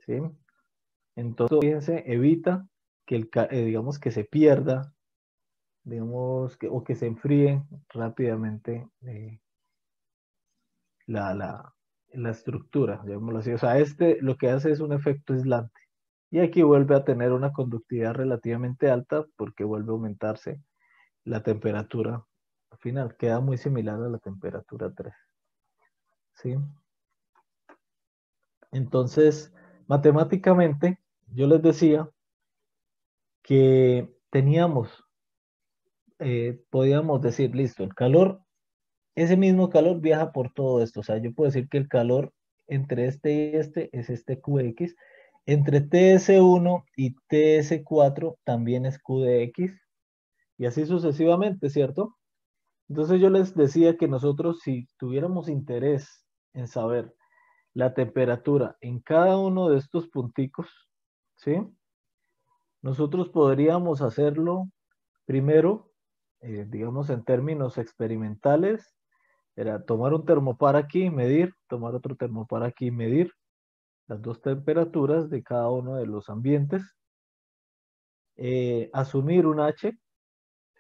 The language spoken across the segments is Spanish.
¿sí? Entonces, fíjense, evita que digamos que se pierda, digamos, o que se enfríe rápidamente la estructura, llamémoslo así. O sea, lo que hace es un efecto aislante. Y aquí vuelve a tener una conductividad relativamente alta porque vuelve a aumentarse la temperatura final. Queda muy similar a la temperatura 3. ¿Sí? Entonces, matemáticamente, yo les decía que podíamos decir, listo, el calor, ese mismo calor viaja por todo esto. O sea, yo puedo decir que el calor entre este y este es este Qx. Entre TS1 y TS4 también es Qdx. Y así sucesivamente, ¿cierto? Entonces yo les decía que nosotros si tuviéramos interés en saber la temperatura en cada uno de estos punticos, ¿sí? Nosotros podríamos hacerlo primero, digamos en términos experimentales, era tomar un termopar aquí y medir, tomar otro termopar aquí y medir las dos temperaturas de cada uno de los ambientes, asumir un H,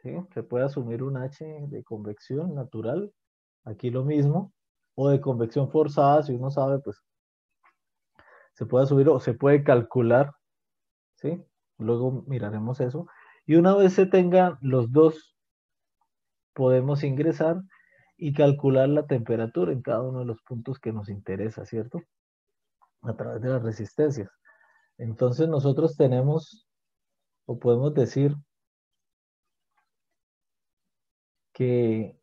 ¿sí? Se puede asumir un H de convección natural, aquí lo mismo, o de convección forzada, si uno sabe, pues se puede asumir o se puede calcular, ¿sí? Luego miraremos eso. Y una vez se tengan los dos, podemos ingresar y calcular la temperatura en cada uno de los puntos que nos interesa, ¿cierto? A través de las resistencias. Entonces nosotros tenemos, o podemos decir que,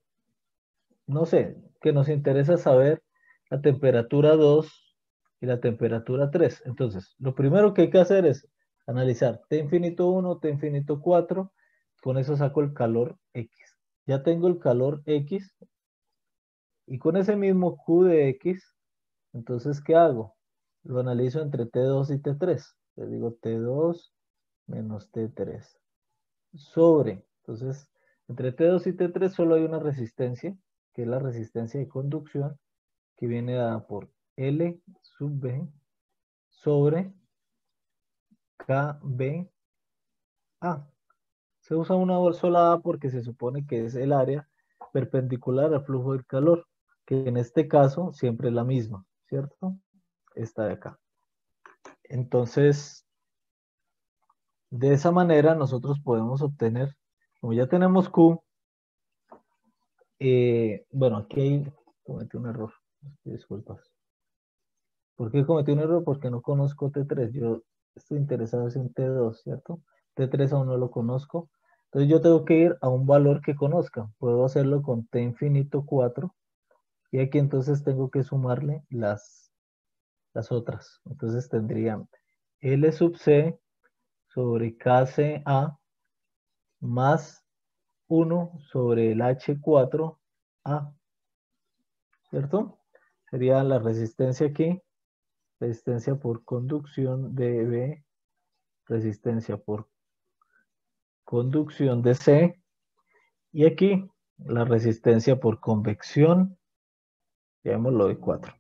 no sé, que nos interesa saber la temperatura 2 y la temperatura 3. Entonces, lo primero que hay que hacer es analizar T infinito 1, T infinito 4, con eso saco el calor X. Ya tengo el calor X y con ese mismo Q de X, entonces, ¿qué hago? Lo analizo entre T2 y T3. Le digo T2 menos T3 sobre, entonces, entre T2 y T3 solo hay una resistencia, que es la resistencia de conducción, que viene dada por L sub B sobre KBA. Se usa una sola A porque se supone que es el área perpendicular al flujo del calor, que en este caso siempre es la misma, ¿cierto? Esta de acá. Entonces, de esa manera nosotros podemos obtener, como ya tenemos Q, bueno, aquí cometí un error, disculpas. ¿Por qué cometí un error? Porque no conozco T3, yo estoy interesado en T2, ¿cierto? T3 aún no lo conozco, entonces yo tengo que ir a un valor que conozca, puedo hacerlo con T infinito 4, y aquí entonces tengo que sumarle las otras, entonces tendría L sub C sobre KCA más 1 sobre el H4A, ¿cierto? Sería la resistencia aquí, resistencia por conducción de B, resistencia por conducción de C, y aquí la resistencia por convección, llamémoslo de 4.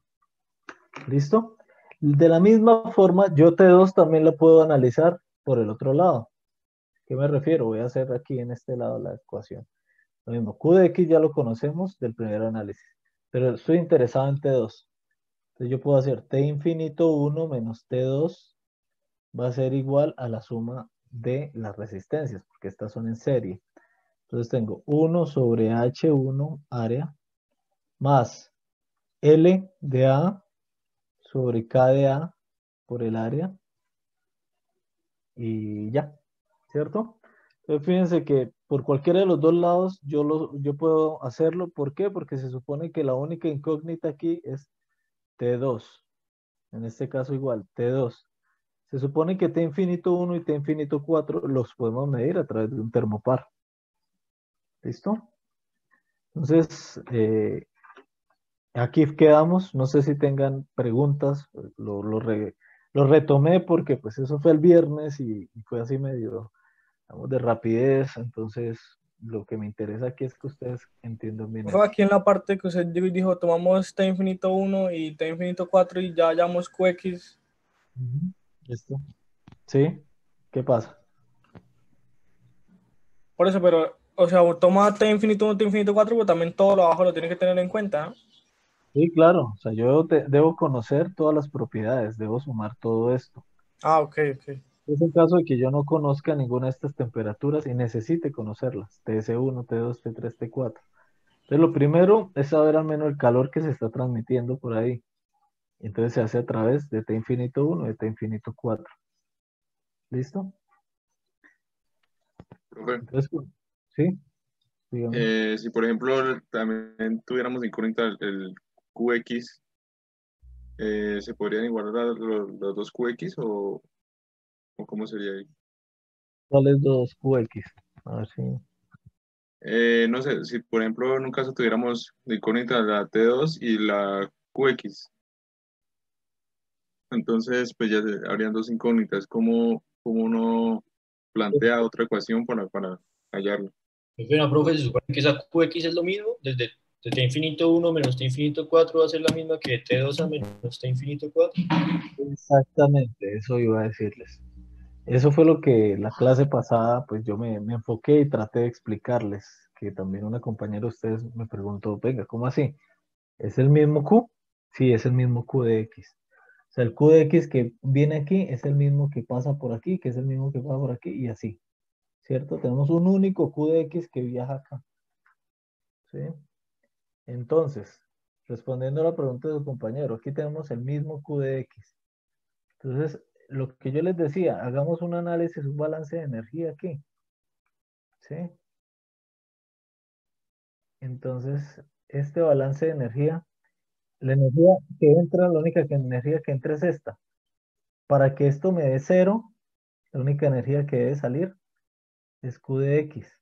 ¿Listo? De la misma forma, yo T2 también la puedo analizar por el otro lado. ¿Qué me refiero? Voy a hacer aquí en este lado la ecuación. Lo mismo, Q de X ya lo conocemos del primer análisis, pero estoy interesado en T2. Entonces yo puedo hacer T infinito 1 menos T2 va a ser igual a la suma de las resistencias, porque estas son en serie. Entonces tengo 1 sobre H1 área más L de A sobre K de A por el área y ya, ¿cierto? Entonces fíjense que por cualquiera de los dos lados yo puedo hacerlo. ¿Por qué? Porque se supone que la única incógnita aquí es T2. En este caso igual, T2. Se supone que T infinito 1 y T infinito 4 los podemos medir a través de un termopar. ¿Listo? Entonces, aquí quedamos. No sé si tengan preguntas. Lo retomé porque pues eso fue el viernes y fue así medio, digamos, de rapidez. Entonces, lo que me interesa aquí es que ustedes entiendan bien Fue eso. aquí en la parte que usted dijo, tomamos T infinito 1 y T infinito 4 y ya hallamos QX. Ujú. ¿Listo? ¿Sí? ¿Qué pasa? Por eso, pero, o sea, toma T infinito 1, T infinito 4, pero también todo lo abajo lo tienes que tener en cuenta, ¿no? Sí, claro. O sea, yo debo conocer todas las propiedades, debo sumar todo esto. Ah, ok, ok. Es el caso de que yo no conozca ninguna de estas temperaturas y necesite conocerlas. TS1, T2, T3, T4. Entonces, lo primero es saber al menos el calor que se está transmitiendo por ahí. Entonces, se hace a través de T infinito 1 y de T infinito 4. ¿Listo? Profe, Entonces, sí, dígame. si por ejemplo también tuviéramos incógnita el QX, ¿se podrían igualar los dos QX o cómo sería ahí? ¿Cuáles dos QX? A ver si. No sé, si por ejemplo en un caso tuviéramos de incógnita la T2 y la QX, entonces pues ya habrían dos incógnitas. ¿Cómo uno plantea otra ecuación para hallarlo? Bueno, profe, se supone que esa QX es lo mismo, desde T infinito 1 menos T infinito 4 va a ser la misma que T2 a menos T infinito 4. Exactamente, eso iba a decirles. Eso fue lo que la clase pasada, pues yo me enfoqué y traté de explicarles, que también una compañera de ustedes me preguntó, venga, ¿cómo así? ¿Es el mismo Q? Sí, es el mismo Q de X. O sea, el Q de X que viene aquí es el mismo que pasa por aquí, que es el mismo que pasa por aquí y así, ¿cierto? Tenemos un único Q de X que viaja acá, ¿sí? Entonces, respondiendo a la pregunta de su compañero, aquí tenemos el mismo Q de X. Entonces, lo que yo les decía, hagamos un análisis, un balance de energía aquí, ¿sí? Entonces, este balance de energía, la energía que entra, la única energía que entra es esta. Para que esto me dé cero, la única energía que debe salir es Q de X,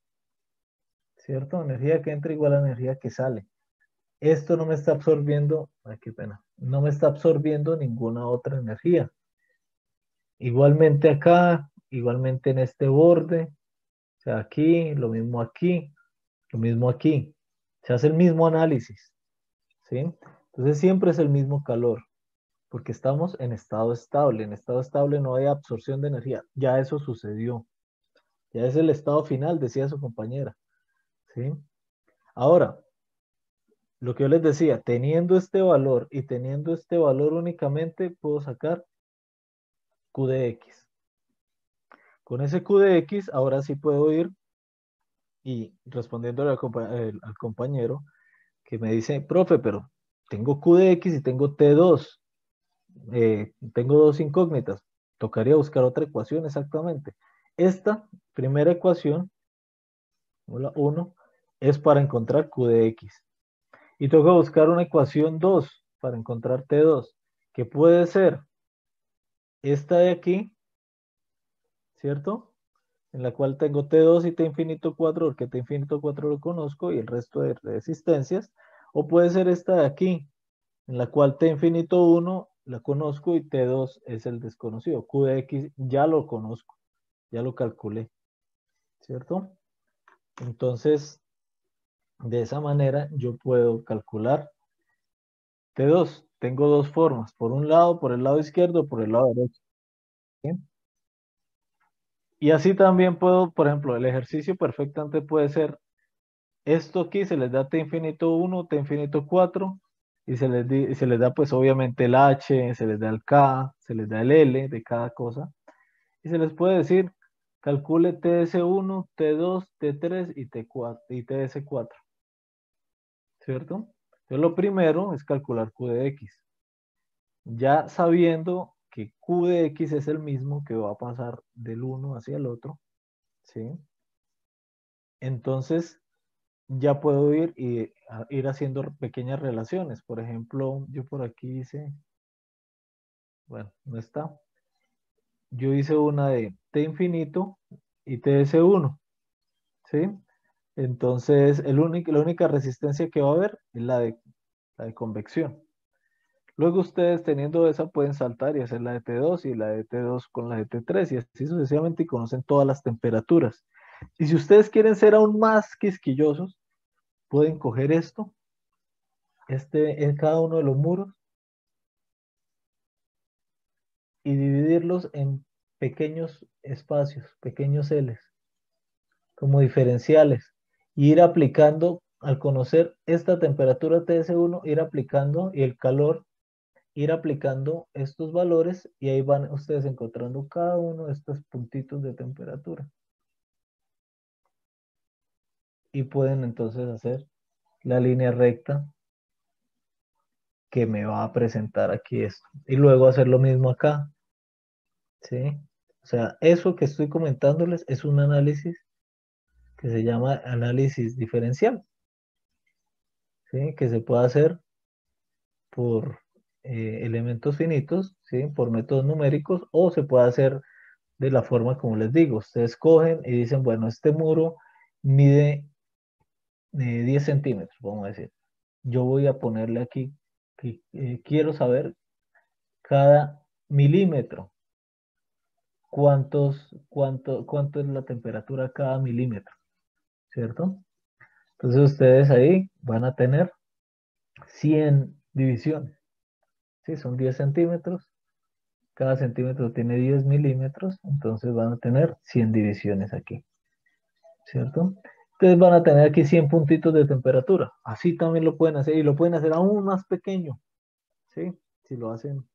¿cierto? Energía que entra igual a energía que sale. Esto no me está absorbiendo, ay, qué pena, no me está absorbiendo ninguna otra energía. Igualmente acá, igualmente en este borde, o sea, aquí, lo mismo aquí, lo mismo aquí. Se hace el mismo análisis, ¿sí? Entonces siempre es el mismo calor, porque estamos en estado estable. En estado estable no hay absorción de energía. Ya eso sucedió. Ya es el estado final, decía su compañera, ¿sí? Ahora, lo que yo les decía, teniendo este valor y teniendo este valor únicamente, puedo sacar Q de X. Con ese Q de X, ahora sí puedo ir y respondiéndole al compañero que me dice, profe, pero tengo Q de X y tengo T2, tengo dos incógnitas, tocaría buscar otra ecuación exactamente. Esta primera ecuación, la 1, es para encontrar Q de X. Y toca buscar una ecuación 2 para encontrar T2, que puede ser esta de aquí, ¿cierto? En la cual tengo T2 y T infinito 4, porque T infinito 4 lo conozco y el resto de resistencias. O puede ser esta de aquí, en la cual T infinito 1 la conozco y T2 es el desconocido. Q de X ya lo conozco, ya lo calculé, ¿cierto? Entonces, de esa manera yo puedo calcular T2. Tengo dos formas, por un lado, por el lado izquierdo, por el lado derecho. ¿Sí? Y así también puedo, por ejemplo, el ejercicio perfectamente puede ser esto aquí, se les da T infinito 1, T infinito 4, y se les da pues obviamente el H, se les da el K, se les da el L de cada cosa, y se les puede decir, calcule TS1, T2, T3 y T4, y TS4, ¿cierto? Entonces lo primero es calcular Q de X. Ya sabiendo que Q de X es el mismo que va a pasar del uno hacia el otro, ¿sí? Entonces ya puedo ir y ir haciendo pequeñas relaciones. Por ejemplo, yo por aquí hice, bueno, no está. Yo hice una de T infinito y TS1, ¿sí? Entonces, la única resistencia que va a haber es la de convección. Luego ustedes teniendo esa pueden saltar y hacer la de T2 y la de T2 con la de T3 y así sucesivamente y conocen todas las temperaturas. Y si ustedes quieren ser aún más quisquillosos, pueden coger esto, en cada uno de los muros y dividirlos en pequeños espacios, pequeños L's, como diferenciales, y ir aplicando, al conocer esta temperatura TS1, ir aplicando, y el calor, ir aplicando estos valores, y ahí van ustedes encontrando cada uno de estos puntitos de temperatura. Y pueden entonces hacer la línea recta que me va a presentar aquí esto. Y luego hacer lo mismo acá. ¿Sí? O sea, eso que estoy comentándoles es un análisis que se llama análisis diferencial. ¿Sí? Que se puede hacer por elementos finitos, ¿sí? Por métodos numéricos, o se puede hacer de la forma como les digo. Ustedes cogen y dicen, bueno, este muro mide 10 centímetros, vamos a decir. Yo voy a ponerle aquí que quiero saber cada milímetro. ¿Cuánto es la temperatura cada milímetro? ¿Cierto? Entonces ustedes ahí van a tener 100 divisiones. ¿Sí? Son 10 centímetros. Cada centímetro tiene 10 milímetros. Entonces van a tener 100 divisiones aquí. ¿Cierto? Entonces van a tener aquí 100 puntitos de temperatura. Así también lo pueden hacer. Y lo pueden hacer aún más pequeño. ¿Sí? Si lo hacen,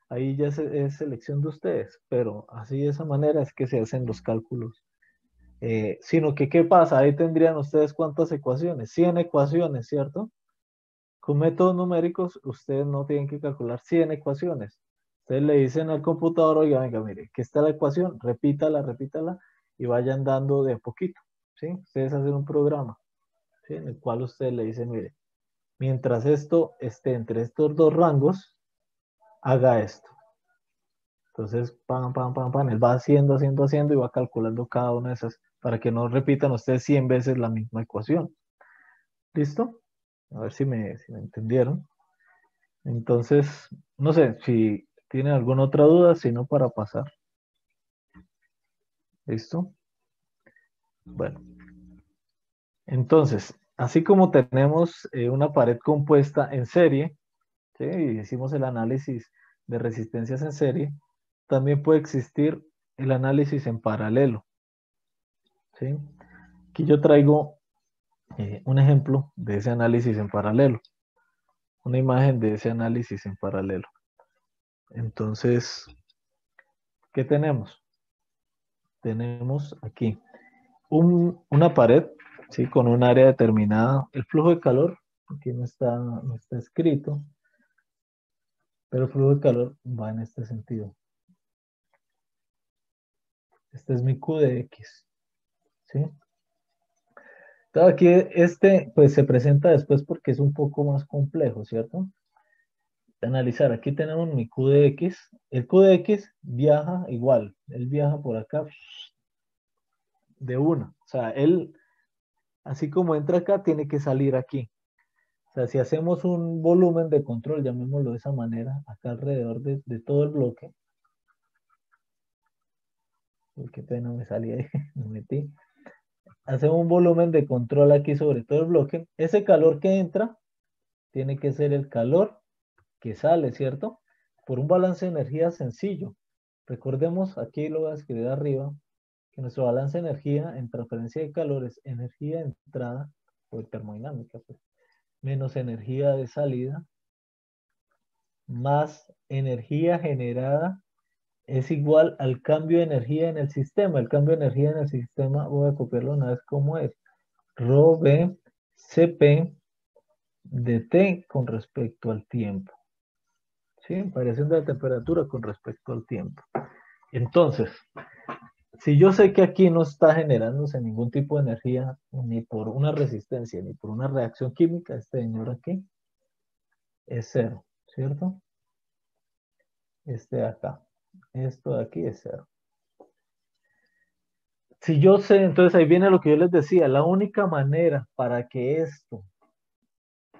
ahí ya es selección de ustedes. Pero así de esa manera es que se hacen los cálculos. Sino que, ¿qué pasa? Ahí tendrían ustedes ¿cuántas ecuaciones? 100 ecuaciones, ¿cierto? Con métodos numéricos, ustedes no tienen que calcular 100 ecuaciones. Ustedes le dicen al computador, oiga, venga, mire, que está la ecuación, repítala, repítala, y vayan dando de a poquito, ¿sí? Ustedes hacen un programa, ¿sí? En el cual ustedes le dicen, mire, mientras esto esté entre estos dos rangos, haga esto. Entonces, pam, pam, pam, pam, él va haciendo, haciendo, haciendo, y va calculando cada una de esas, para que no repitan ustedes 100 veces la misma ecuación. ¿Listo? A ver si me entendieron. Entonces, no sé si tienen alguna otra duda, si no, para pasar. ¿Listo? Bueno. Entonces, así como tenemos una pared compuesta en serie, ¿sí? Y hicimos el análisis de resistencias en serie, también puede existir el análisis en paralelo. ¿Sí? Aquí yo traigo un ejemplo de ese análisis en paralelo. Una imagen de ese análisis en paralelo. Entonces, ¿qué tenemos? Tenemos aquí una pared, ¿sí? Con un área determinada. El flujo de calor, aquí no está escrito, pero el flujo de calor va en este sentido. Este es mi Q de X. ¿Sí? Entonces aquí pues se presenta después porque es un poco más complejo, ¿cierto? Analizar, aquí tenemos mi Q de X. El Q de X viaja igual, él viaja por acá de una. O sea, él, así como entra acá, tiene que salir aquí. O sea, si hacemos un volumen de control, llamémoslo de esa manera, acá alrededor de todo el bloque. Uy, qué pena me salí ahí, me metí. Hacemos un volumen de control aquí sobre todo el bloque. Ese calor que entra tiene que ser el calor que sale, ¿cierto? Por un balance de energía sencillo. Recordemos, aquí lo voy a escribir arriba, que nuestro balance de energía en transferencia de calor es energía de entrada, o termodinámica, pues, menos energía de salida, más energía generada, es igual al cambio de energía en el sistema. El cambio de energía en el sistema, voy a copiarlo una vez como es, Rho B Cp de T con respecto al tiempo. ¿Sí? Variación de la temperatura con respecto al tiempo. Entonces, si yo sé que aquí no está generándose ningún tipo de energía, ni por una resistencia, ni por una reacción química, este señor aquí es cero, ¿cierto? Este de acá. Esto de aquí es cero. Si yo sé, entonces ahí viene lo que yo les decía, la única manera para que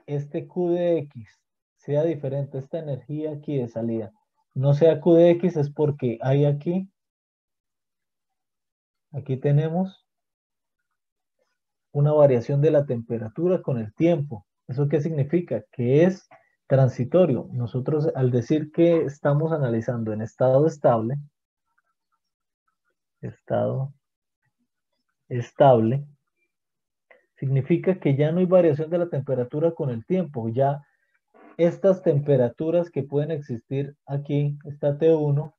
este Q de X sea diferente, esta energía aquí de salida, no sea Q de X, es porque hay aquí tenemos una variación de la temperatura con el tiempo. ¿Eso qué significa? Que es transitorio. Nosotros al decir que estamos analizando en estado estable, estado estable, significa que ya no hay variación de la temperatura con el tiempo. Ya estas temperaturas que pueden existir aquí, está T1,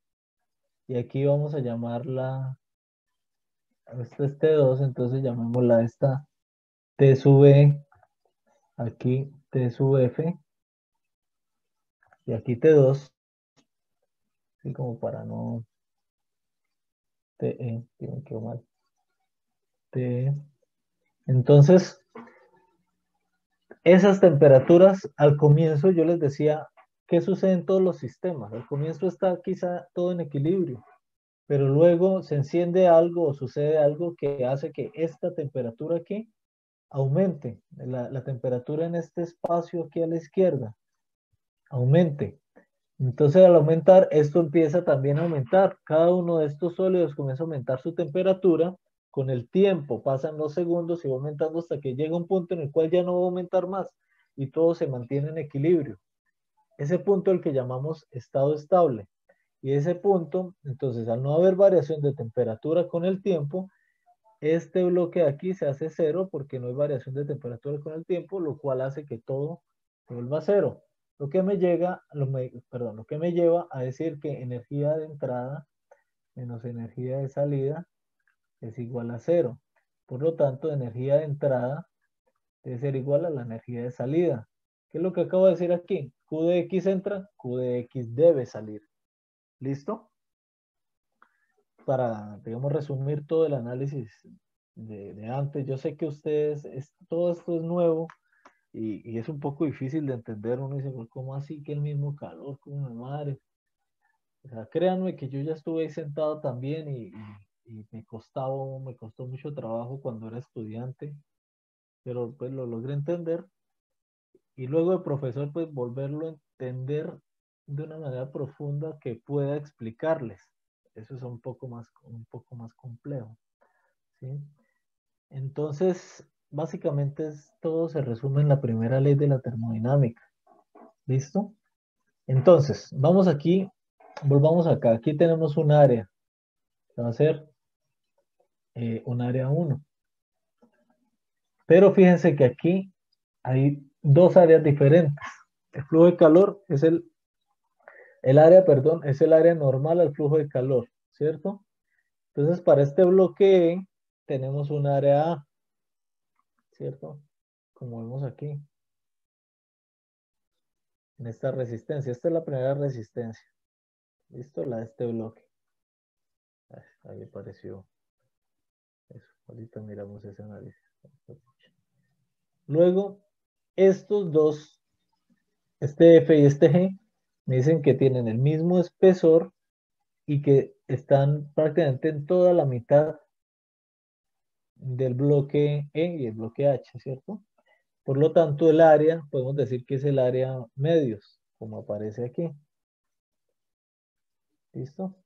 y aquí vamos a llamarla, esta es T2, entonces llamémosla esta T sub E, aquí T sub F, y aquí T2, así como para no, TE, que me quedó mal, TE. Entonces, esas temperaturas, al comienzo yo les decía, ¿qué sucede en todos los sistemas? Al comienzo está quizá todo en equilibrio, pero luego se enciende algo o sucede algo que hace que esta temperatura aquí aumente, la temperatura en este espacio aquí a la izquierda, aumente. Entonces al aumentar, esto empieza también a aumentar. Cada uno de estos sólidos comienza a aumentar su temperatura. Con el tiempo pasan los segundos y va aumentando hasta que llega un punto en el cual ya no va a aumentar más y todo se mantiene en equilibrio. Ese punto es el que llamamos estado estable. Y ese punto, entonces al no haber variación de temperatura con el tiempo, este bloque de aquí se hace cero porque no hay variación de temperatura con el tiempo, lo cual hace que todo se vuelva a cero. Lo que me lleva a decir que energía de entrada menos energía de salida es igual a cero. Por lo tanto, energía de entrada debe ser igual a la energía de salida. ¿Qué es lo que acabo de decir aquí? Q de X entra, Q de X debe salir. ¿Listo? Para, digamos, resumir todo el análisis de antes. Yo sé que ustedes, todo esto es nuevo y es un poco difícil de entender. Uno dice, pues, ¿cómo así que el mismo calor? ¿Cómo me madre? O sea, créanme que yo ya estuve ahí sentado también y me costó mucho trabajo cuando era estudiante, pero pues lo logré entender y luego de profesor, pues volverlo a entender de una manera profunda que pueda explicarles. Eso es un poco más complejo, ¿sí? Entonces, básicamente todo se resume en la primera ley de la termodinámica. ¿Listo? Entonces, vamos aquí, volvamos acá. Aquí tenemos un área. Va a ser un área 1. Pero fíjense que aquí hay dos áreas diferentes. El flujo de calor es el área, perdón, es el área normal al flujo de calor, ¿cierto? Entonces, para este bloque E, tenemos un área A, ¿cierto? Como vemos aquí, en esta resistencia. Esta es la primera resistencia. ¿Listo? La de este bloque. Ahí apareció eso. Ahorita miramos ese análisis. Luego, estos dos, este F y este G, me dicen que tienen el mismo espesor y que están prácticamente en toda la mitad del bloque E y el bloque H, ¿cierto? Por lo tanto, el área, podemos decir que es el área medios, como aparece aquí. ¿Listo?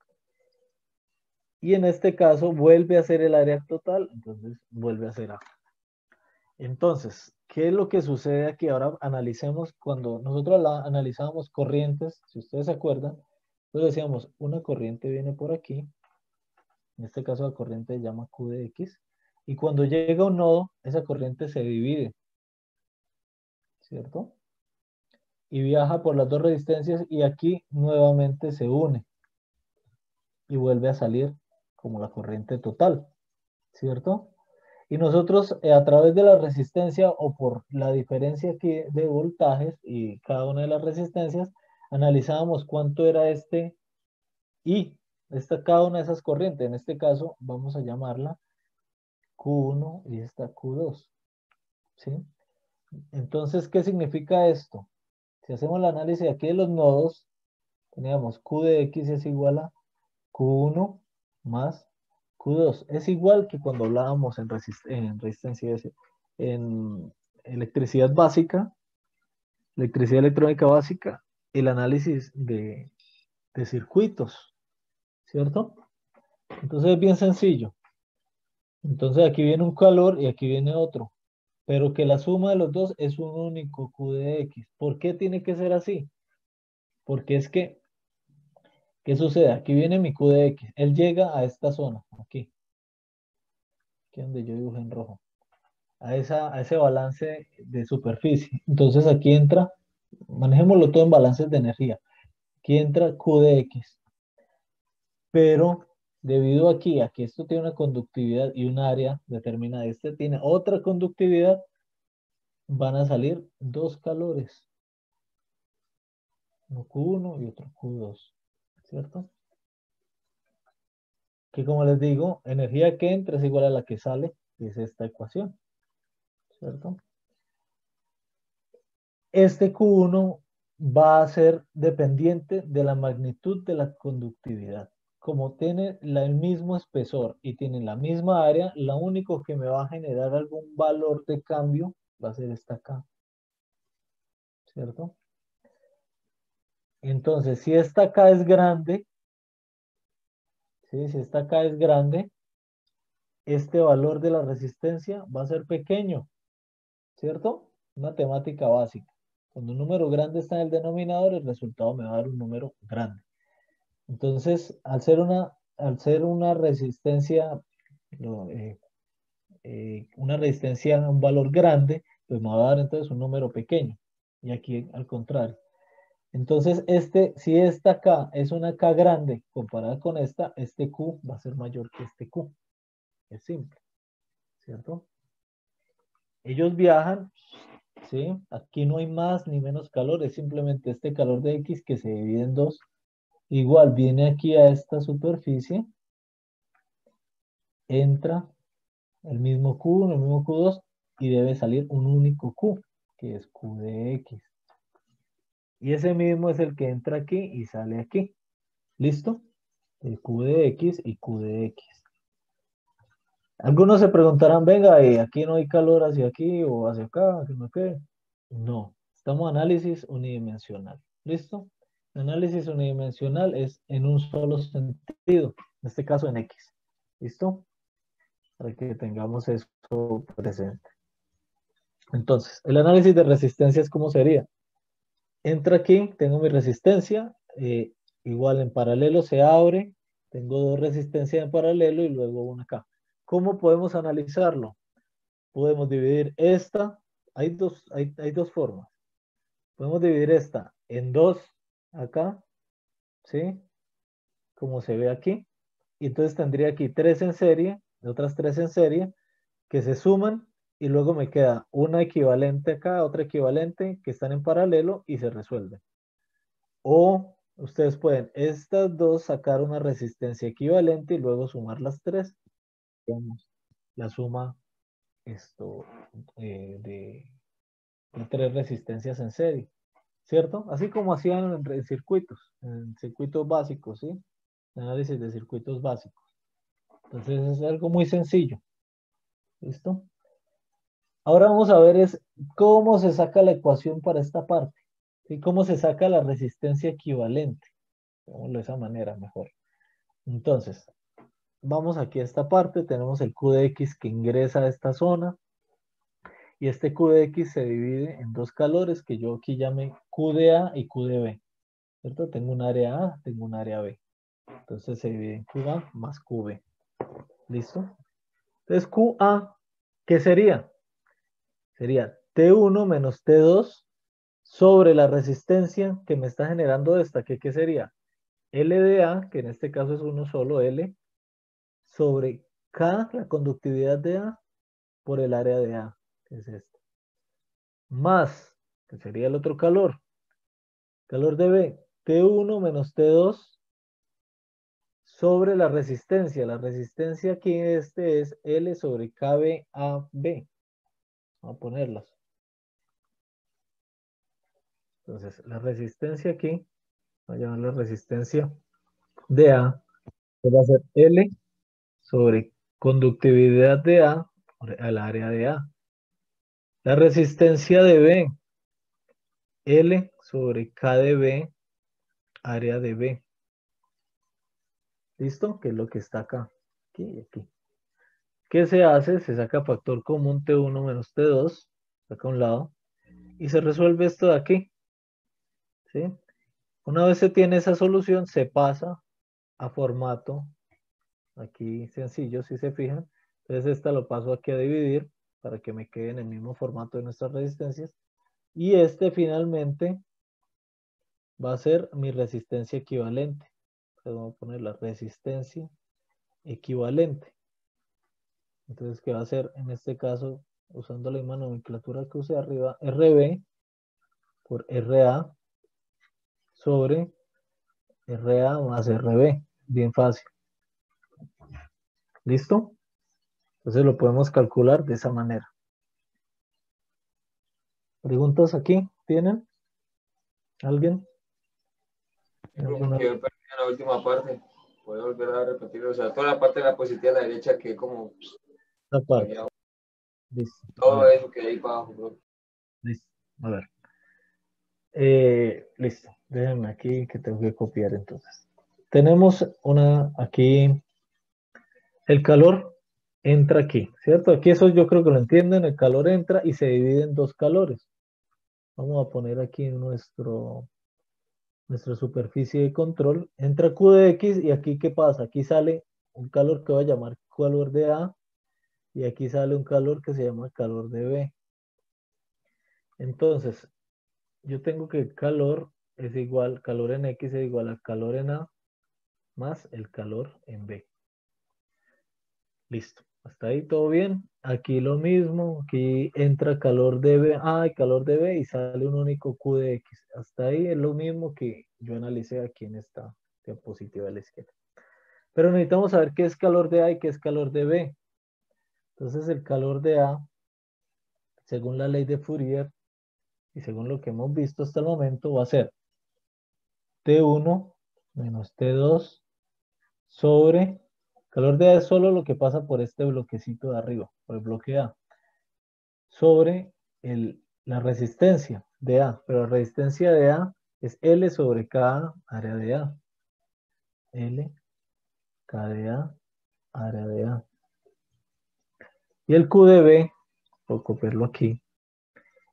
Y en este caso vuelve a ser el área total, entonces vuelve a ser A. Entonces, ¿qué es lo que sucede aquí? Ahora analicemos, cuando nosotros analizábamos corrientes, si ustedes se acuerdan, entonces decíamos, una corriente viene por aquí, en este caso la corriente se llama Q de X, y cuando llega a un nodo, esa corriente se divide, ¿cierto? Y viaja por las dos resistencias y aquí nuevamente se une y vuelve a salir como la corriente total, ¿cierto? Y nosotros a través de la resistencia o por la diferencia aquí de voltajes y cada una de las resistencias, analizábamos cuánto era este I, cada una de esas corrientes. En este caso vamos a llamarla Q1 y esta Q2, ¿sí? Entonces, ¿qué significa esto? Si hacemos el análisis aquí de los nodos, teníamos Q de X es igual a Q1 más Q2. Es igual que cuando hablábamos en resistencia, en electricidad básica, electricidad electrónica básica, el análisis de circuitos, ¿cierto? Entonces es bien sencillo. Entonces aquí viene un calor y aquí viene otro, pero que la suma de los dos es un único Q de X. ¿Por qué tiene que ser así? Porque es que, ¿qué sucede? Aquí viene mi Q de X. Él llega a esta zona, aquí. aquí donde yo dibujé en rojo, a ese balance de superficie. Entonces aquí entra, manejémoslo todo en balances de energía. Aquí entra Q de X. Pero debido aquí a que esto tiene una conductividad y un área determinada, este tiene otra conductividad, van a salir dos calores. Uno Q1 y otro Q2. ¿Cierto? Que como les digo, energía que entra es igual a la que sale, que es esta ecuación. ¿Cierto? Este Q1 va a ser dependiente de la magnitud de la conductividad. Como tiene el mismo espesor y tiene la misma área, lo único que me va a generar algún valor de cambio va a ser esta acá. ¿Cierto? Entonces, si esta acá es grande, ¿sí? Si esta acá es grande, este valor de la resistencia va a ser pequeño. ¿Cierto? Matemática básica. Cuando un número grande está en el denominador, el resultado me va a dar un número grande. Entonces, al ser una resistencia, un valor grande, pues me va a dar entonces un número pequeño. Y aquí al contrario. Entonces, si esta K es una K grande comparada con esta, este Q va a ser mayor que este Q. Es simple, ¿cierto? Ellos viajan, ¿sí? Aquí no hay más ni menos calor, es simplemente este calor de X que se divide en dos. Igual viene aquí a esta superficie, entra el mismo Q1, el mismo Q2 y debe salir un único Q, que es Q de X. Y ese mismo es el que entra aquí y sale aquí. ¿Listo? El Q de X y Q de X. Algunos se preguntarán, venga, aquí no hay calor hacia aquí o hacia acá, ¿no qué? No, estamos en análisis unidimensional. ¿Listo? El análisis unidimensional es en un solo sentido, en este caso en X. ¿Listo? Para que tengamos eso presente. Entonces, el análisis de resistencias, ¿cómo sería? Entra aquí, tengo mi resistencia, igual en paralelo se abre, tengo dos resistencias en paralelo y luego una acá. ¿Cómo podemos analizarlo? Podemos dividir esta, hay dos formas. Podemos dividir esta en dos acá, ¿sí? Como se ve aquí. Y entonces tendría aquí tres en serie, otras tres en serie, que se suman y luego me queda una equivalente acá, otra equivalente que están en paralelo y se resuelven. O ustedes pueden estas dos sacar una resistencia equivalente y luego sumar las tres. Digamos, la suma de tres resistencias en serie, ¿cierto? Así como hacían en circuitos básicos, ¿sí? Análisis de circuitos básicos. Entonces es algo muy sencillo. ¿Listo? Ahora vamos a ver cómo se saca la ecuación para esta parte. ¿Sí? Cómo se saca la resistencia equivalente. Veámoslo de esa manera mejor. Entonces, vamos aquí a esta parte. Tenemos el Q de X que ingresa a esta zona. Y este Q de X se divide en dos calores que yo aquí llamé Q de A y Q de B. ¿Cierto? Tengo un área A, tengo un área B. Entonces se divide en QA más QB. ¿Listo? Entonces QA, ¿qué sería? Sería T1 menos T2 sobre la resistencia que me está generando esta. ¿Qué sería? L de A, que en este caso es uno solo, L, sobre K, la conductividad de A, por el área de A, que es esta. Más, que sería el otro calor. Calor de B, T1 menos T2 sobre la resistencia. La resistencia aquí es L sobre KBAB. Vamos a ponerlas. Entonces, la resistencia aquí, voy a llamar la resistencia de A, va a ser L sobre conductividad de A al área de A. La resistencia de B, L sobre K de B, área de B. ¿Listo? Que es lo que está acá. Aquí y aquí. ¿Qué se hace? Se saca factor común T1 menos T2, saca a un lado, y se resuelve esto de aquí. ¿Sí? Una vez se tiene esa solución, se pasa a formato, aquí sencillo, si se fijan, Entonces esta lo paso aquí a dividir para que me quede en el mismo formato de nuestras resistencias. Y este finalmente va a ser mi resistencia equivalente. Entonces vamos a poner la resistencia equivalente. Entonces, ¿qué va a ser en este caso? Usando la misma nomenclatura que usé arriba, RB por RA sobre RA más RB. Bien fácil. ¿Listo? Entonces lo podemos calcular de esa manera. ¿Preguntas aquí? ¿Tienen? ¿Alguien? Como que yo perdí en la última parte. Puedo volver a repetirlo. O sea, toda la parte de la positiva a la derecha que como Esta parte. Listo. todo eso que hay para abajo, bro. Listo. A ver. Listo. Déjenme aquí que tengo que copiar entonces. Tenemos una aquí. El calor entra aquí, ¿cierto? Aquí eso yo creo que lo entienden. El calor entra y se divide en dos calores. Vamos a poner aquí nuestra superficie de control. Entra Q de X y aquí ¿qué pasa? Aquí sale un calor que voy a llamar calor de A y aquí sale un calor que se llama calor de B. Entonces, yo tengo que calor es igual, calor en X es igual a calor en A más el calor en B. Listo. Hasta ahí todo bien. Aquí lo mismo. Aquí entra calor de B, A y calor de B y sale un único Q de X. Hasta ahí es lo mismo que yo analicé aquí en esta diapositiva de la izquierda. Pero necesitamos saber qué es calor de A y qué es calor de B. Entonces el calor de A, según la ley de Fourier y según lo que hemos visto hasta el momento, va a ser T1 menos T2 sobre, calor de A es solo lo que pasa por este bloquecito de arriba, por el bloque A, sobre la resistencia de A, pero la resistencia de A es L sobre K área de A. L, K de A, área de A. Y el Q de B, voy a copiarlo aquí,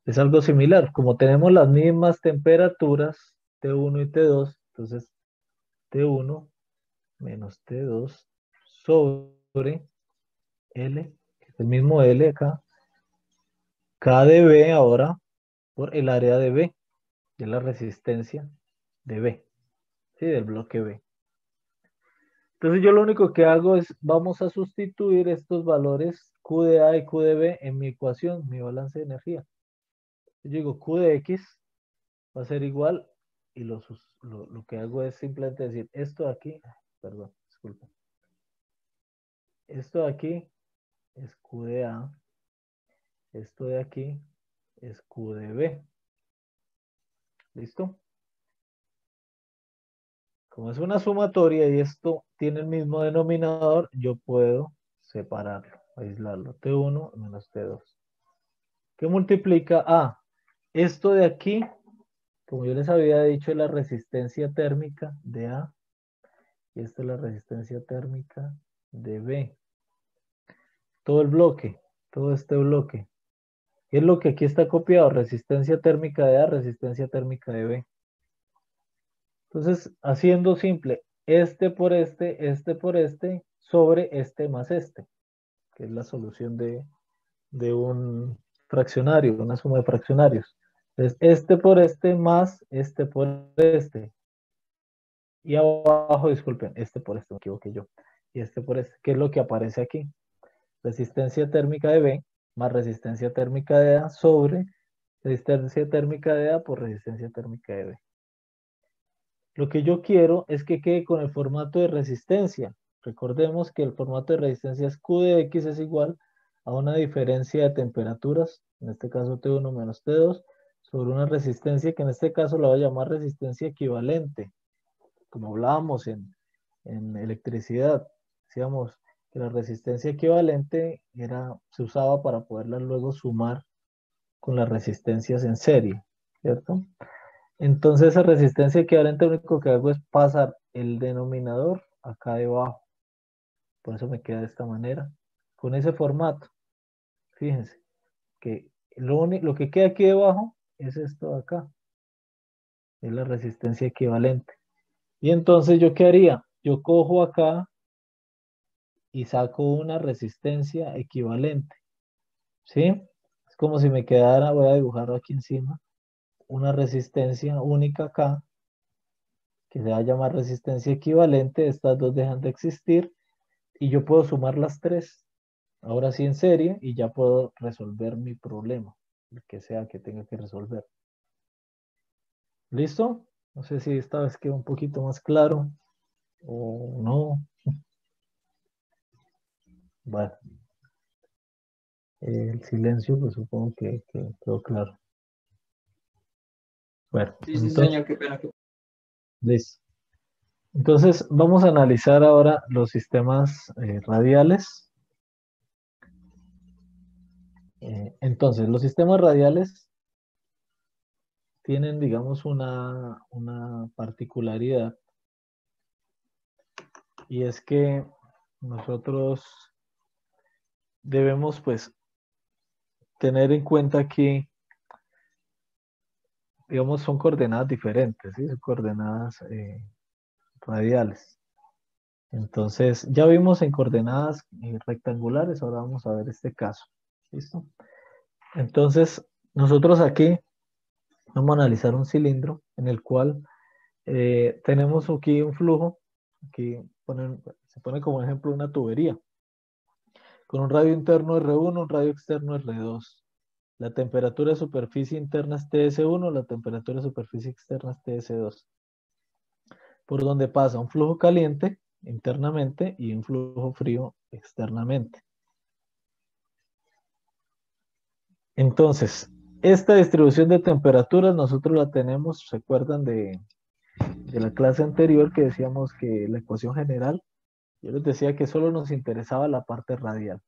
es algo similar. Como tenemos las mismas temperaturas, T1 y T2, entonces T1 menos T2 sobre L, que es el mismo L acá, K de B ahora por el área de B, de la resistencia de B, ¿sí? Del bloque B. Entonces yo lo único que hago es, vamos a sustituir estos valores Q de A y Q de B en mi ecuación, mi balance de energía. Yo digo Q de X va a ser igual y lo que hago es simplemente decir esto de aquí, perdón, disculpa. Esto de aquí es Q de A, esto de aquí es Q de B. ¿Listo? Como es una sumatoria y esto tiene el mismo denominador, yo puedo separarlo, aislarlo. T1 menos T2. ¿Qué multiplica? Ah, esto de aquí, como yo les había dicho, es la resistencia térmica de A. Y esta es la resistencia térmica de B. Todo el bloque, todo este bloque. ¿Qué es lo que aquí está copiado? Resistencia térmica de A, resistencia térmica de B. Entonces, haciendo simple, este por este, sobre este más este, que es la solución de un fraccionario, una suma de fraccionarios. Entonces, este por este más este por este. Y abajo, disculpen, este por este, me equivoqué yo. Y este por este, ¿qué es lo que aparece aquí? Resistencia térmica de B más resistencia térmica de A sobre resistencia térmica de A por resistencia térmica de B. Lo que yo quiero es que quede con el formato de resistencia. Recordemos que el formato de resistencia es Q de X es igual a una diferencia de temperaturas, en este caso T1 menos T2, sobre una resistencia que en este caso la voy a llamar resistencia equivalente. Como hablábamos en electricidad, decíamos que la resistencia equivalente se usaba para poderla luego sumar con las resistencias en serie, ¿cierto? Entonces esa resistencia equivalente lo único que hago es pasar el denominador acá debajo. Por eso me queda de esta manera. Con ese formato. Fíjense que lo que queda aquí debajo es esto de acá. Es la resistencia equivalente. Y entonces ¿yo qué haría? Yo cojo acá y saco una resistencia equivalente, ¿sí? Es como si me quedara, voy a dibujarlo aquí encima, una resistencia única acá, que se va a llamar resistencia equivalente. Estas dos dejan de existir y yo puedo sumar las tres, ahora sí en serie, y ya puedo resolver mi problema, el que sea que tenga que resolver. ¿Listo? No sé si esta vez queda un poquito más claro o no. Bueno, el silencio, pues supongo que quedó claro. Bueno, Sí, sí, entonces, señor, qué pena. listo. Entonces, vamos a analizar ahora los sistemas radiales. Entonces, los sistemas radiales tienen, digamos, una particularidad, y es que nosotros debemos, pues, tener en cuenta que, digamos, son coordenadas diferentes, ¿sí? Son coordenadas radiales. Entonces, ya vimos en coordenadas rectangulares, ahora vamos a ver este caso. ¿Listo? Entonces, nosotros aquí vamos a analizar un cilindro en el cual tenemos aquí un flujo, aquí se pone como ejemplo una tubería, con un radio interno R1, un radio externo R2. La temperatura de superficie interna es TS1, la temperatura de superficie externa es TS2. Por donde pasa un flujo caliente internamente y un flujo frío externamente. Entonces, esta distribución de temperaturas nosotros la tenemos, ¿se acuerdan de la clase anterior que decíamos que la ecuación general? Yo les decía que solo nos interesaba la parte radial,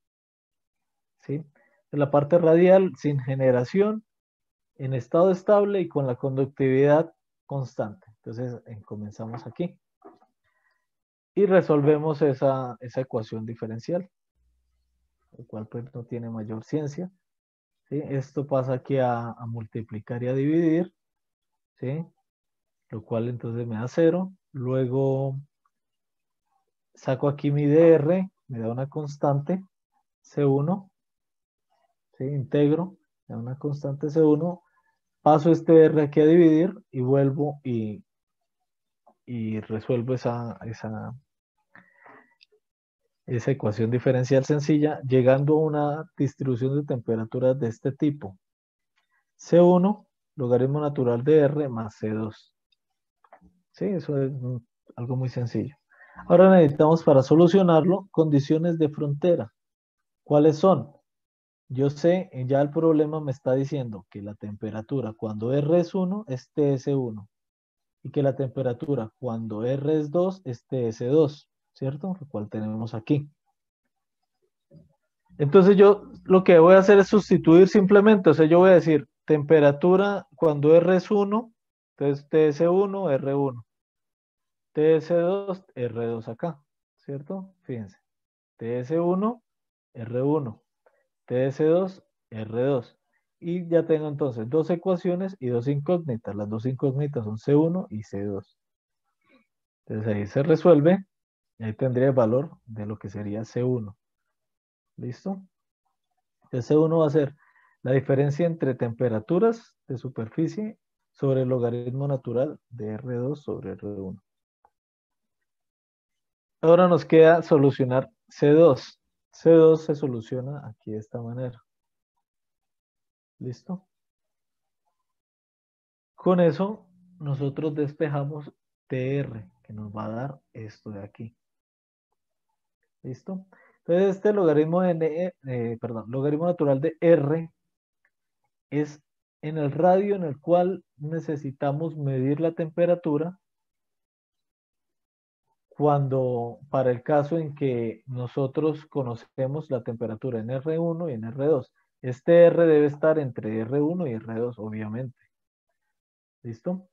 ¿sí? La parte radial sin generación, en estado estable y con la conductividad constante. Entonces, comenzamos aquí. Y resolvemos esa ecuación diferencial, el cual pues no tiene mayor ciencia, ¿sí? Esto pasa aquí a multiplicar y a dividir, ¿sí? Lo cual entonces me da 0. Luego saco aquí mi dr, me da una constante C1, ¿sí? Integro, me da una constante C1, paso este dr aquí a dividir y vuelvo y resuelvo esa ecuación diferencial sencilla, llegando a una distribución de temperaturas de este tipo. C1, logaritmo natural de R más C2. Sí, eso es algo muy sencillo. Ahora necesitamos, para solucionarlo, condiciones de frontera. ¿Cuáles son? Yo sé, ya el problema me está diciendo que la temperatura cuando R es 1 es TS1 y que la temperatura cuando R es 2 es TS2, ¿cierto? Lo cual tenemos aquí. Entonces yo lo que voy a hacer es sustituir simplemente, o sea, yo voy a decir temperatura cuando R es 1, entonces TS1, R1, TS2, R2 acá, ¿cierto? Fíjense, TS1, R1, TS2, R2. Y ya tengo entonces dos ecuaciones y dos incógnitas. Las dos incógnitas son C1 y C2. Entonces ahí se resuelve y ahí tendría el valor de lo que sería C1. ¿Listo? Entonces C1 va a ser la diferencia entre temperaturas de superficie sobre el logaritmo natural de R2 sobre R1. Ahora nos queda solucionar C2. C2 se soluciona aquí de esta manera. ¿Listo? Con eso nosotros despejamos TR, que nos va a dar esto de aquí. ¿Listo? Entonces este logaritmo logaritmo natural de R es en el radio en el cual necesitamos medir la temperatura cuando, para el caso en que nosotros conocemos la temperatura en R1 y en R2. Este R debe estar entre R1 y R2, obviamente. ¿Listo?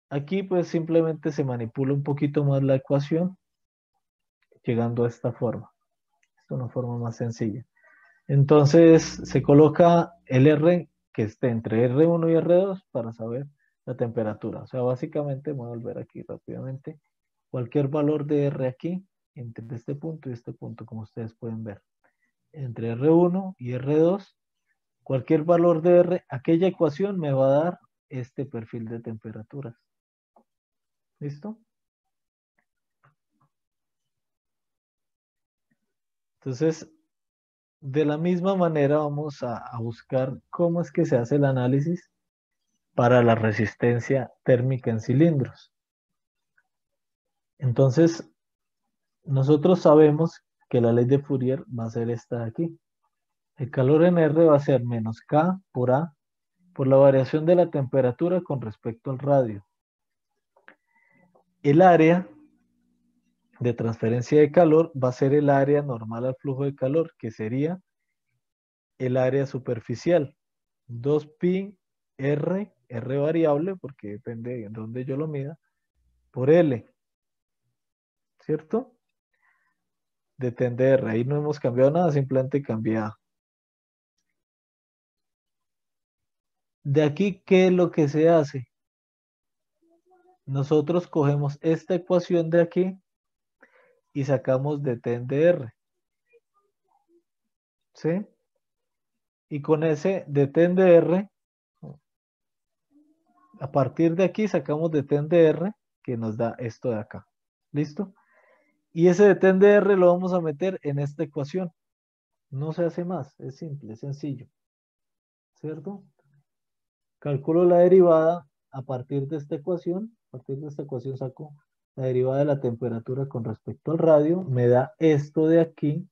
Aquí pues simplemente se manipula un poquito más la ecuación, llegando a esta forma. Es una forma más sencilla. Entonces se coloca el R que esté entre R1 y R2 para saber la temperatura. O sea, básicamente, voy a volver aquí rápidamente. Cualquier valor de R aquí entre este punto y este punto, como ustedes pueden ver. Entre R1 y R2, cualquier valor de R, aquella ecuación me va a dar este perfil de temperaturas. ¿Listo? Entonces, de la misma manera vamos a buscar cómo es que se hace el análisis para la resistencia térmica en cilindros. Entonces, nosotros sabemos que la ley de Fourier va a ser esta de aquí. El calor en R va a ser menos K por A por la variación de la temperatura con respecto al radio. El área de transferencia de calor va a ser el área normal al flujo de calor, que sería el área superficial. 2pi R, R variable, porque depende de dónde yo lo mida, por L. ¿Cierto? De TR. Ahí no hemos cambiado nada, simplemente cambié A. De aquí, ¿qué es lo que se hace? Nosotros cogemos esta ecuación de aquí y sacamos de T de R. ¿Sí? Y con ese de T de R, a partir de aquí sacamos de T de R, que nos da esto de acá. ¿Listo? Y ese de T de R lo vamos a meter en esta ecuación. No se hace más, es simple, es sencillo. ¿Cierto? Calculo la derivada a partir de esta ecuación. A partir de esta ecuación saco la derivada de la temperatura con respecto al radio. Me da esto de aquí.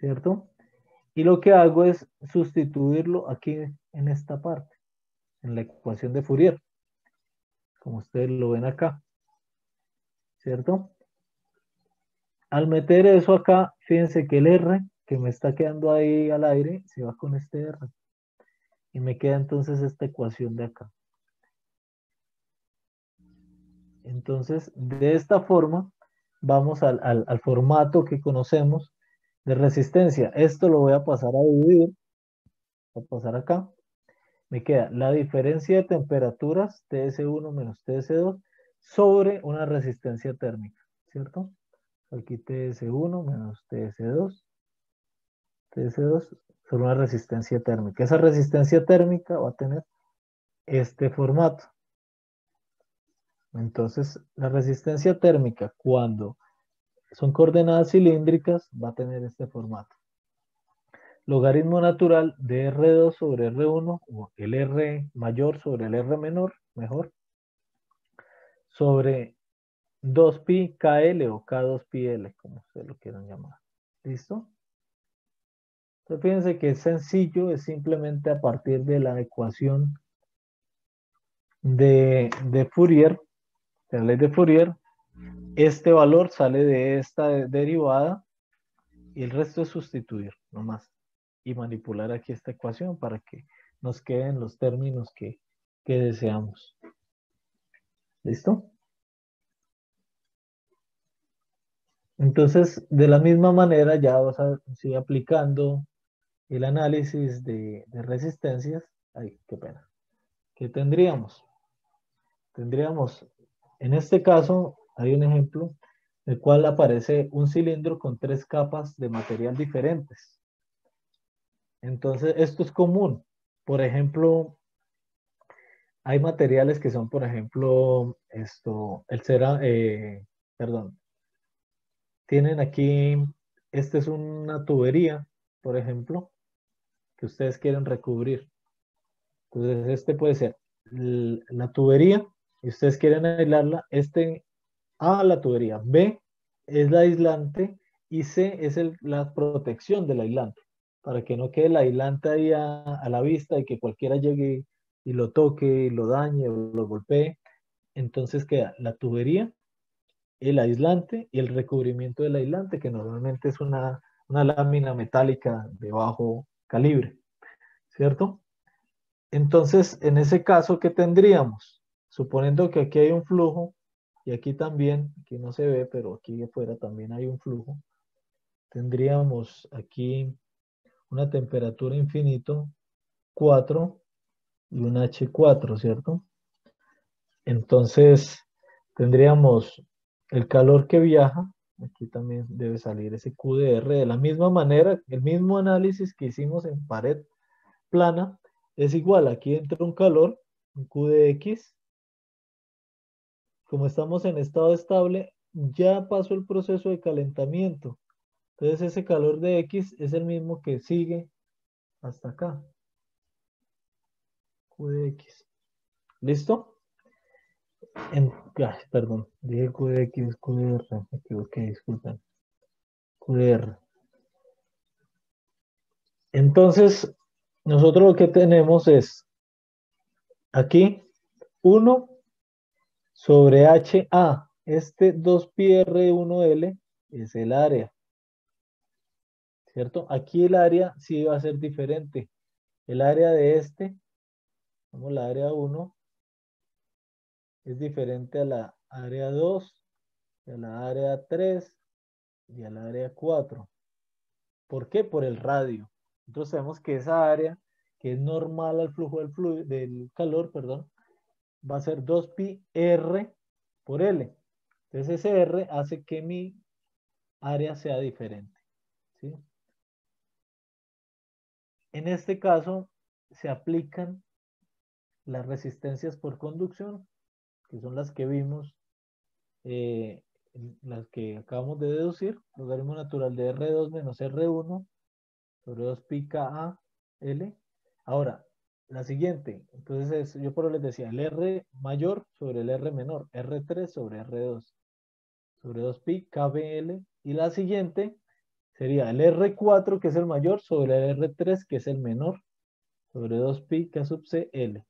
¿Cierto? Y lo que hago es sustituirlo aquí en esta parte. En la ecuación de Fourier. Como ustedes lo ven acá. ¿Cierto? Al meter eso acá, fíjense que el R que me está quedando ahí al aire se va con este R. Y me queda entonces esta ecuación de acá. Entonces, de esta forma, vamos al formato que conocemos de resistencia. Esto lo voy a pasar a dividir. Voy a pasar acá. Me queda la diferencia de temperaturas, TS1 menos TS2, sobre una resistencia térmica, ¿cierto? Aquí TS1 menos TS2. TS2 sobre una resistencia térmica. Esa resistencia térmica va a tener este formato. Entonces, la resistencia térmica, cuando son coordenadas cilíndricas, va a tener este formato. Logaritmo natural de R2 sobre R1, o el R mayor sobre el R menor, mejor, sobre 2pi KL o K2pi L, como ustedes lo quieran llamar. ¿Listo? Entonces, fíjense que es sencillo, es simplemente a partir de la ecuación de Fourier, de la ley de Fourier, este valor sale de esta derivada y el resto es sustituir nomás y manipular aquí esta ecuación para que nos queden los términos que deseamos. ¿Listo? Entonces, de la misma manera ya vas a seguir aplicando el análisis de resistencias. Ay, qué pena. ¿Qué tendríamos? Tendríamos, en este caso, hay un ejemplo en el cual aparece un cilindro con 3 capas de material diferentes. Entonces, esto es común. Por ejemplo, hay materiales que son, por ejemplo, perdón, tienen aquí, esta es una tubería, por ejemplo, que ustedes quieren recubrir. Entonces, este puede ser la tubería, y ustedes quieren aislarla, A, la tubería, B es la aislante, y C es la protección del aislante, para que no quede el aislante ahí a la vista y que cualquiera llegue y lo toque, y lo dañe o lo golpee. Entonces queda la tubería, el aislante y el recubrimiento del aislante, que normalmente es una lámina metálica de bajo calibre, ¿cierto? Entonces, en ese caso, ¿qué tendríamos? Suponiendo que aquí hay un flujo, y aquí también, aquí no se ve, pero aquí afuera también hay un flujo, tendríamos aquí una temperatura infinito 4 y un H4, ¿cierto? Entonces, tendríamos el calor que viaja, aquí también debe salir ese QDR, de la misma manera, el mismo análisis que hicimos en pared plana, es igual, aquí entra un calor, un QDX, como estamos en estado estable, ya pasó el proceso de calentamiento, entonces ese calor de X es el mismo que sigue hasta acá, QDX, ¿listo? Perdón, dije QDX, QDR, me equivoqué, disculpen. QDR. Entonces, nosotros lo que tenemos es aquí 1 sobre HA. Este 2πr1L es el área, ¿cierto? Aquí el área sí va a ser diferente. El área de este, como la área 1, es diferente a la área 2, a la área 3 y a la área 4. ¿Por qué? Por el radio. Nosotros sabemos que esa área, que es normal al flujo del calor, perdón, va a ser 2pi R por L. Entonces ese R hace que mi área sea diferente, ¿sí? En este caso se aplican las resistencias por conducción, que son las que vimos, las que acabamos de deducir, logaritmo natural de R2 menos R1 sobre 2pi KA L. Ahora, la siguiente, entonces yo por eso les decía, el R mayor sobre el R menor, R3 sobre R2, sobre 2pi KBL, y la siguiente sería el R4, que es el mayor, sobre el R3, que es el menor, sobre 2pi K sub CL.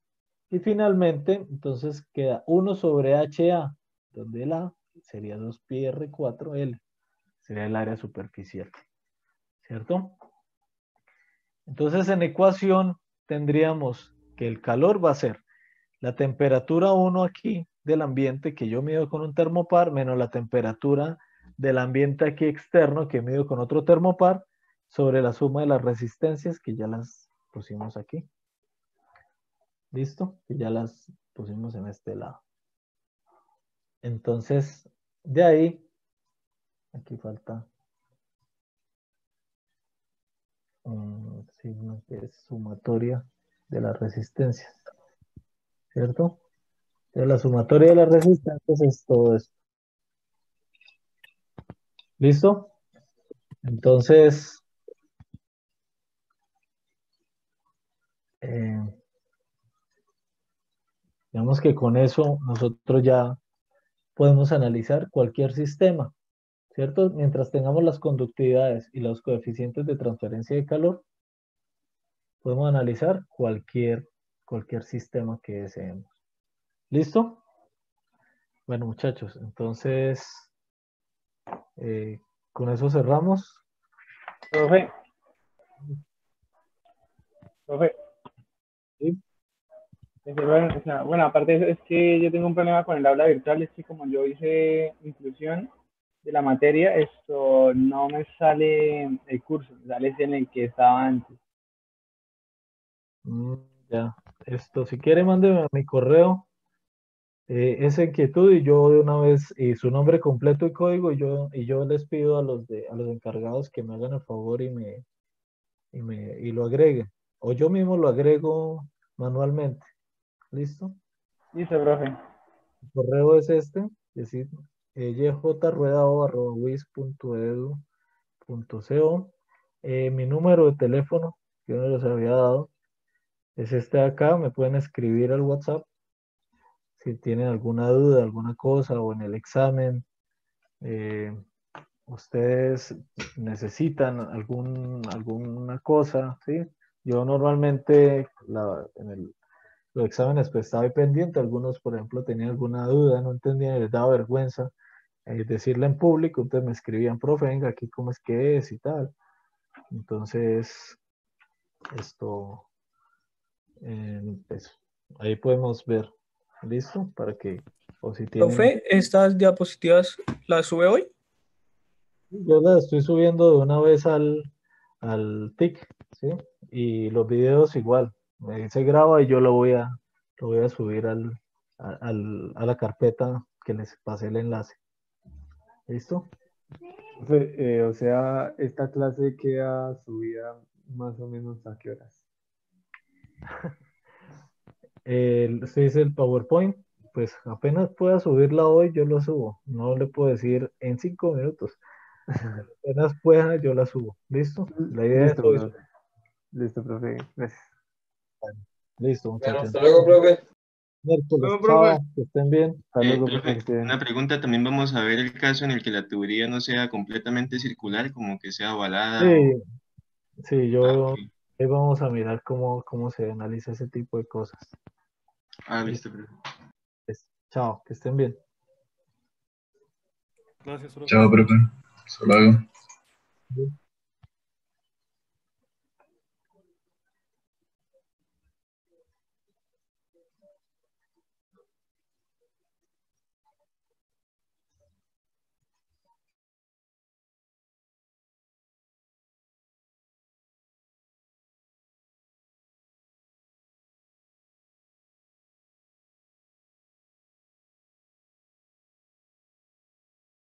Y finalmente, entonces queda 1 sobre HA, donde el A sería 2pi R4L, sería el área superficial, ¿cierto? Entonces en ecuación tendríamos que el calor va a ser la temperatura 1 aquí del ambiente que yo mido con un termopar menos la temperatura del ambiente aquí externo que mido con otro termopar sobre la suma de las resistencias que ya las pusimos aquí. ¿Listo? Que ya las pusimos en este lado. Entonces, de ahí, aquí falta un signo que es sumatoria de las resistencias, ¿cierto? Entonces, la sumatoria de las resistencias es todo esto. ¿Listo? Entonces, digamos que con eso nosotros ya podemos analizar cualquier sistema, ¿cierto? Mientras tengamos las conductividades y los coeficientes de transferencia de calor, podemos analizar cualquier sistema que deseemos. ¿Listo? Bueno, muchachos, entonces con eso cerramos. Profe. ¿Sí? Bueno, aparte de eso, es que yo tengo un problema con el aula virtual, es que como yo hice inclusión de la materia, esto no me sale el curso, me sale en el que estaba antes. Ya, si quiere, mándeme a mi correo esa inquietud y yo de una vez, y su nombre completo y código, y yo les pido a los encargados que me hagan el favor y lo agreguen. O yo mismo lo agrego manualmente. ¿Listo? Listo, profe. El correo es este, es decir, yjruedao@wis.edu.co. Mi número de teléfono, que yo no les había dado, es este de acá. Me pueden escribir al WhatsApp si tienen alguna duda, alguna cosa, o en el examen. Ustedes necesitan alguna cosa, ¿sí? Yo normalmente en los exámenes pues estaba ahí pendiente. Algunos, por ejemplo, tenían alguna duda, no entendían, les daba vergüenza decirla en público, entonces me escribían, profe, venga, aquí cómo es que es y tal. Entonces, pues, ahí podemos ver, ¿listo? Para que, o si tienen, Profe, ¿estas diapositivas las sube hoy? yo las estoy subiendo de una vez al TIC, ¿sí? Y los videos igual, se graba y yo lo voy a subir a la carpeta que les pasé el enlace. ¿Listo? O sea, esta clase queda subida más o menos ¿a qué horas? Usted dice el PowerPoint, pues apenas pueda subirla hoy, yo lo subo. No le puedo decir en 5 minutos. Apenas pueda, yo la subo. ¿Listo? La idea es Listo, hoy. profe. Listo, profe. Gracias. Listo, Bueno, muchachos. hasta luego, profe. Miércoles, Bueno, profe. chao, que estén bien. Hasta luego, profe. Profe, Que esté bien. una pregunta, también vamos a ver el caso en el que la tubería no sea completamente circular, como que sea ovalada o... Sí, sí, Ok. ahí vamos a mirar cómo se analiza ese tipo de cosas. Listo, profe. Chao, que estén bien. Gracias, profe. Chao, profe. Hasta luego. Bien.